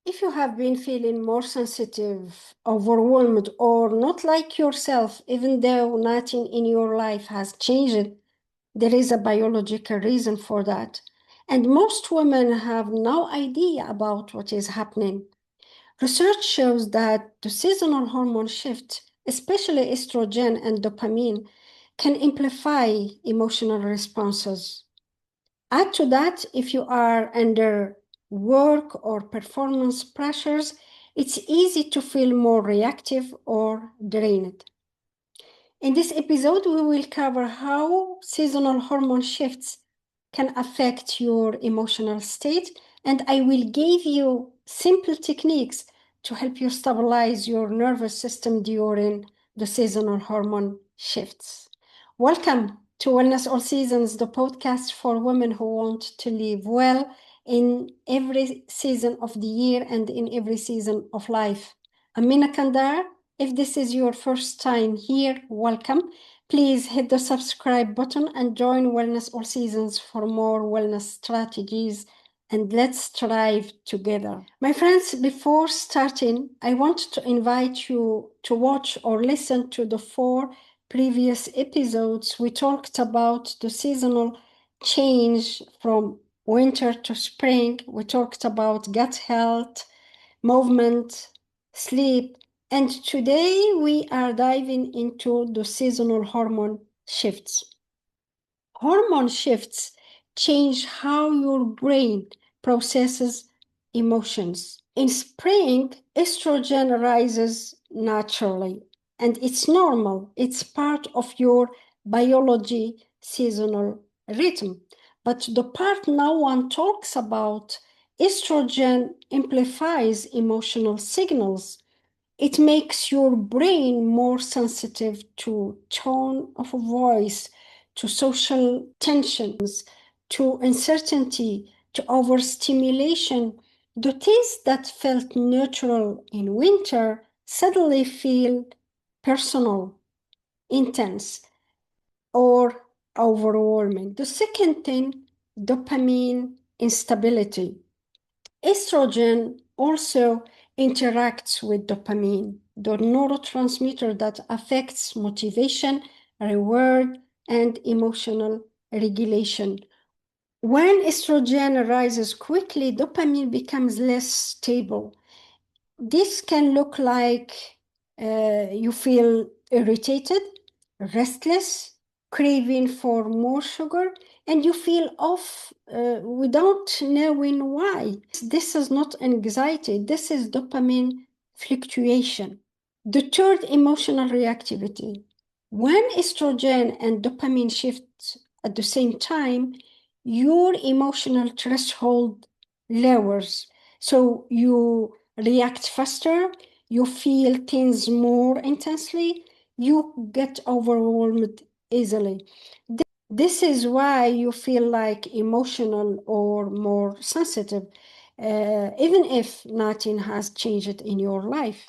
If you have been feeling more sensitive, overwhelmed, or not like yourself, even though nothing in your life has changed, there is a biological reason for that. And most women have no idea about what is happening. Research shows that the seasonal hormone shift, especially estrogen and dopamine, can amplify emotional responses. Add to that, if you are under work or performance pressures, it's easy to feel more reactive or drained. In this episode, we will cover how seasonal hormone shifts can affect your emotional state, and I will give you simple techniques to help you stabilize your nervous system during the seasonal hormone shifts. Welcome to Wellness All Seasons, the podcast for women who want to live well in every season of the year and in every season of life. I'm Mina Qandar. If this is your first time here, welcome. Please hit the subscribe button and join Wellness All Seasons for more wellness strategies, and let's strive together. My friends, before starting, I want to invite you to watch or listen to the 4 previous episodes. We talked about the seasonal change from winter to spring. We talked about gut health, movement, sleep, and today we are diving into the seasonal hormone shifts. Hormone shifts change how your brain processes emotions. In spring, estrogen rises naturally, and it's normal. It's part of your biology seasonal rhythm. But the part no one talks about, estrogen amplifies emotional signals. It makes your brain more sensitive to tone of voice, to social tensions, to uncertainty, to overstimulation. The things that felt neutral in winter suddenly feel personal, intense, or overwhelming. The second thing, dopamine instability. Estrogen also interacts with dopamine, the neurotransmitter that affects motivation, reward, and emotional regulation. When estrogen rises quickly, dopamine becomes less stable. This can look like you feel irritated, restless, craving for more sugar, and you feel off without knowing why. This is not anxiety, this is dopamine fluctuation. The third, emotional reactivity. When estrogen and dopamine shift at the same time, your emotional threshold lowers. So you react faster, you feel things more intensely, you get overwhelmed easily. This is why you feel like emotional or more sensitive, even if nothing has changed in your life.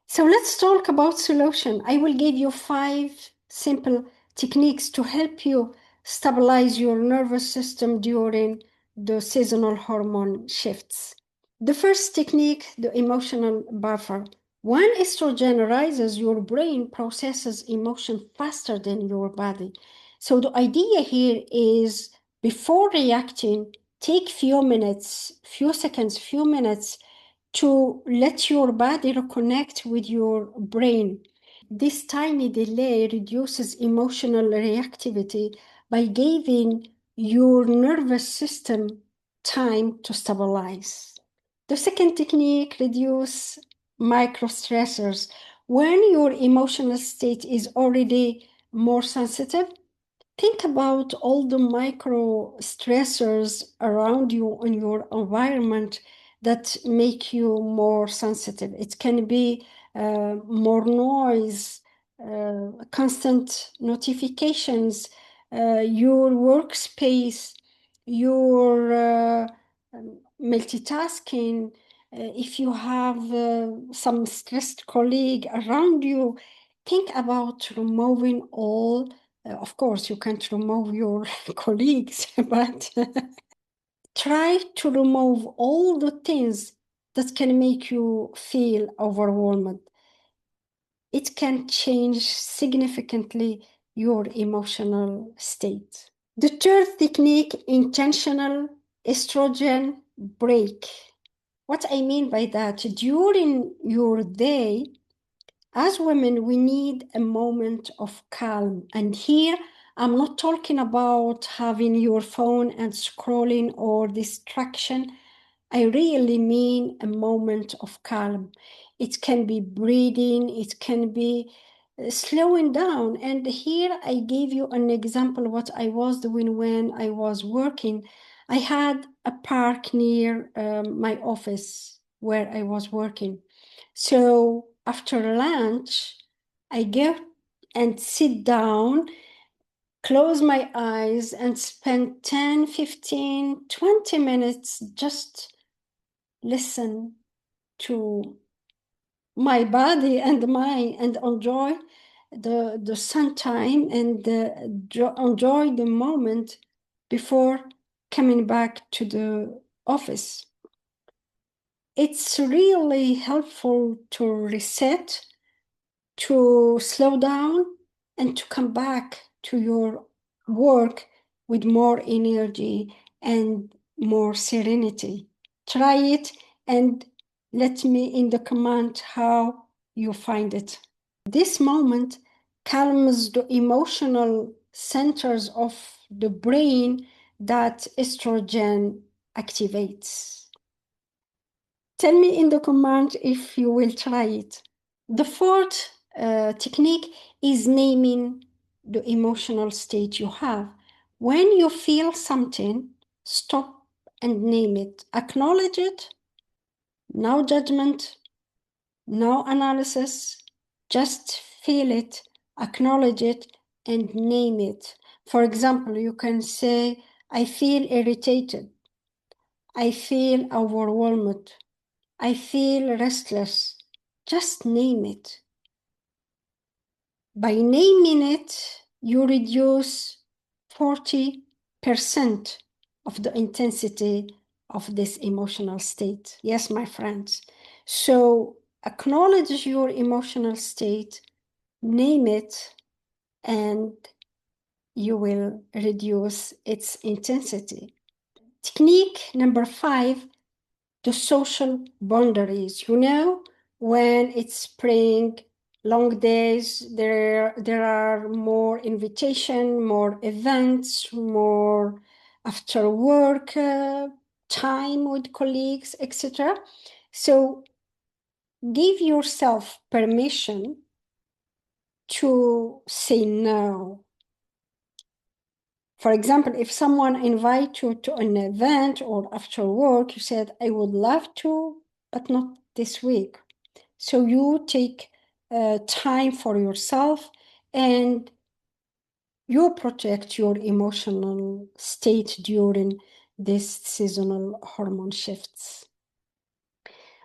So let's talk about solution. I will give you 5 simple techniques to help you stabilize your nervous system during the seasonal hormone shifts. The first technique, the emotional buffer. When estrogen rises, your brain processes emotion faster than your body. So the idea here is before reacting, take few minutes, few seconds, few minutes to let your body reconnect with your brain. This tiny delay reduces emotional reactivity by giving your nervous system time to stabilize. The second technique, reduce micro stressors. When your emotional state is already more sensitive, think about all the micro stressors around you in your environment that make you more sensitive. It can be more noise, constant notifications, your workspace, your multitasking. If you have some stressed colleague around you, think about removing all. Of course, you can't remove your colleagues, but try to remove all the things that can make you feel overwhelmed. It can change significantly your emotional state. The third technique, intentional estrogen break. What I mean by that, during your day, as women, we need a moment of calm. And here, I'm not talking about having your phone and scrolling or distraction. I really mean a moment of calm. It can be breathing, it can be slowing down. And here I gave you an example what I was doing when I was working. I had a park near my office where I was working. So after lunch, I go and sit down, close my eyes, and spend 10, 15, 20 minutes just listen to my body and mind and enjoy the sun time and enjoy the moment before coming back to the office. It's really helpful to reset, to slow down, and to come back to your work with more energy and more serenity. Try it and let me in the comment how you find it. This moment calms the emotional centers of the brain that estrogen activates. Tell me in the comment if you will try it. The fourth technique is naming the emotional state you have. When you feel something, stop and name it. Acknowledge it. No judgment, no analysis. Just feel it, acknowledge it, and name it. For example, you can say, I feel irritated. I feel overwhelmed. I feel restless. Just name it. By naming it, you reduce 40% of the intensity of this emotional state. Yes, my friends. So acknowledge your emotional state, name it, and you will reduce its intensity. Technique number 5, the social boundaries. When it's spring, long days, there are more invitation, more events, more after work time with colleagues, etc. So give yourself permission to say no. For example, if someone invites you to an event or after work, you said, I would love to, but not this week. So you take time for yourself and you protect your emotional state during these seasonal hormone shifts.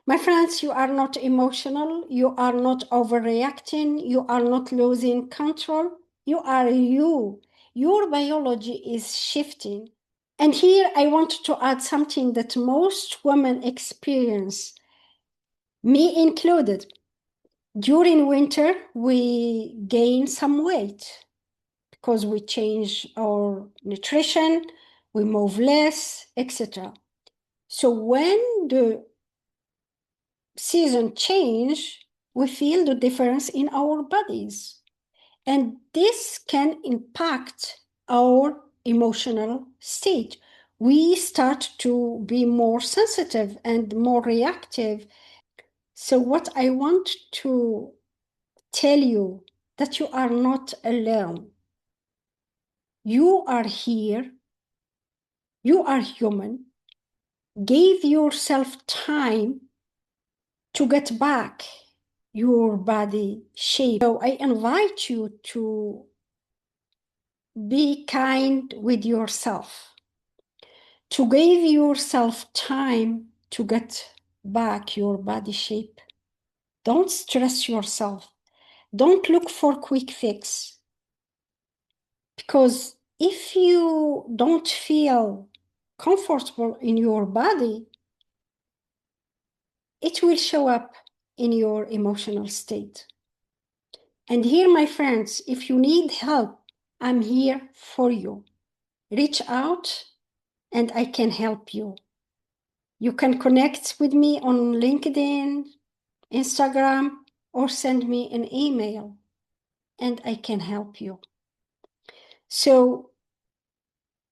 My friends, you are not emotional, you are not overreacting, you are not losing control, you are you. Your biology is shifting. And here I want to add something that most women experience, me included. During winter, we gain some weight because we change our nutrition, we move less, etc. So when the season change, we feel the difference in our bodies. And this can impact our emotional state. We start to be more sensitive and more reactive. So what I want to tell you that you are not alone. You are here. You are human. Give yourself time to get back your body shape. So I invite you to be kind with yourself, to give yourself time to get back your body shape. Don't stress yourself. Don't look for quick fix. Because if you don't feel comfortable in your body, it will show up in your emotional state. And here, my friends, if you need help, I'm here for you. Reach out and I can help you. You can connect with me on LinkedIn, Instagram, or send me an email, and I can help you. So,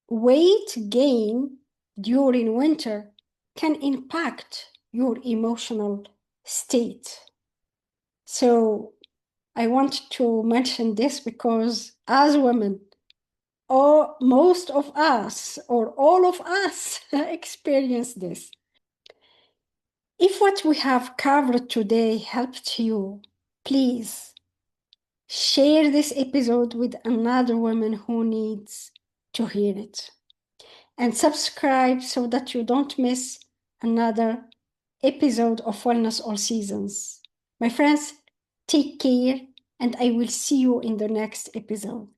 weight gain during winter can impact your emotional state. So, I want to mention this because as women, or most of us, or all of us, experience this. If what we have covered today helped you, please share this episode with another woman who needs to hear it. And subscribe so that you don't miss another episode of Wellness All Seasons. My friends, take care, and I will see you in the next episode.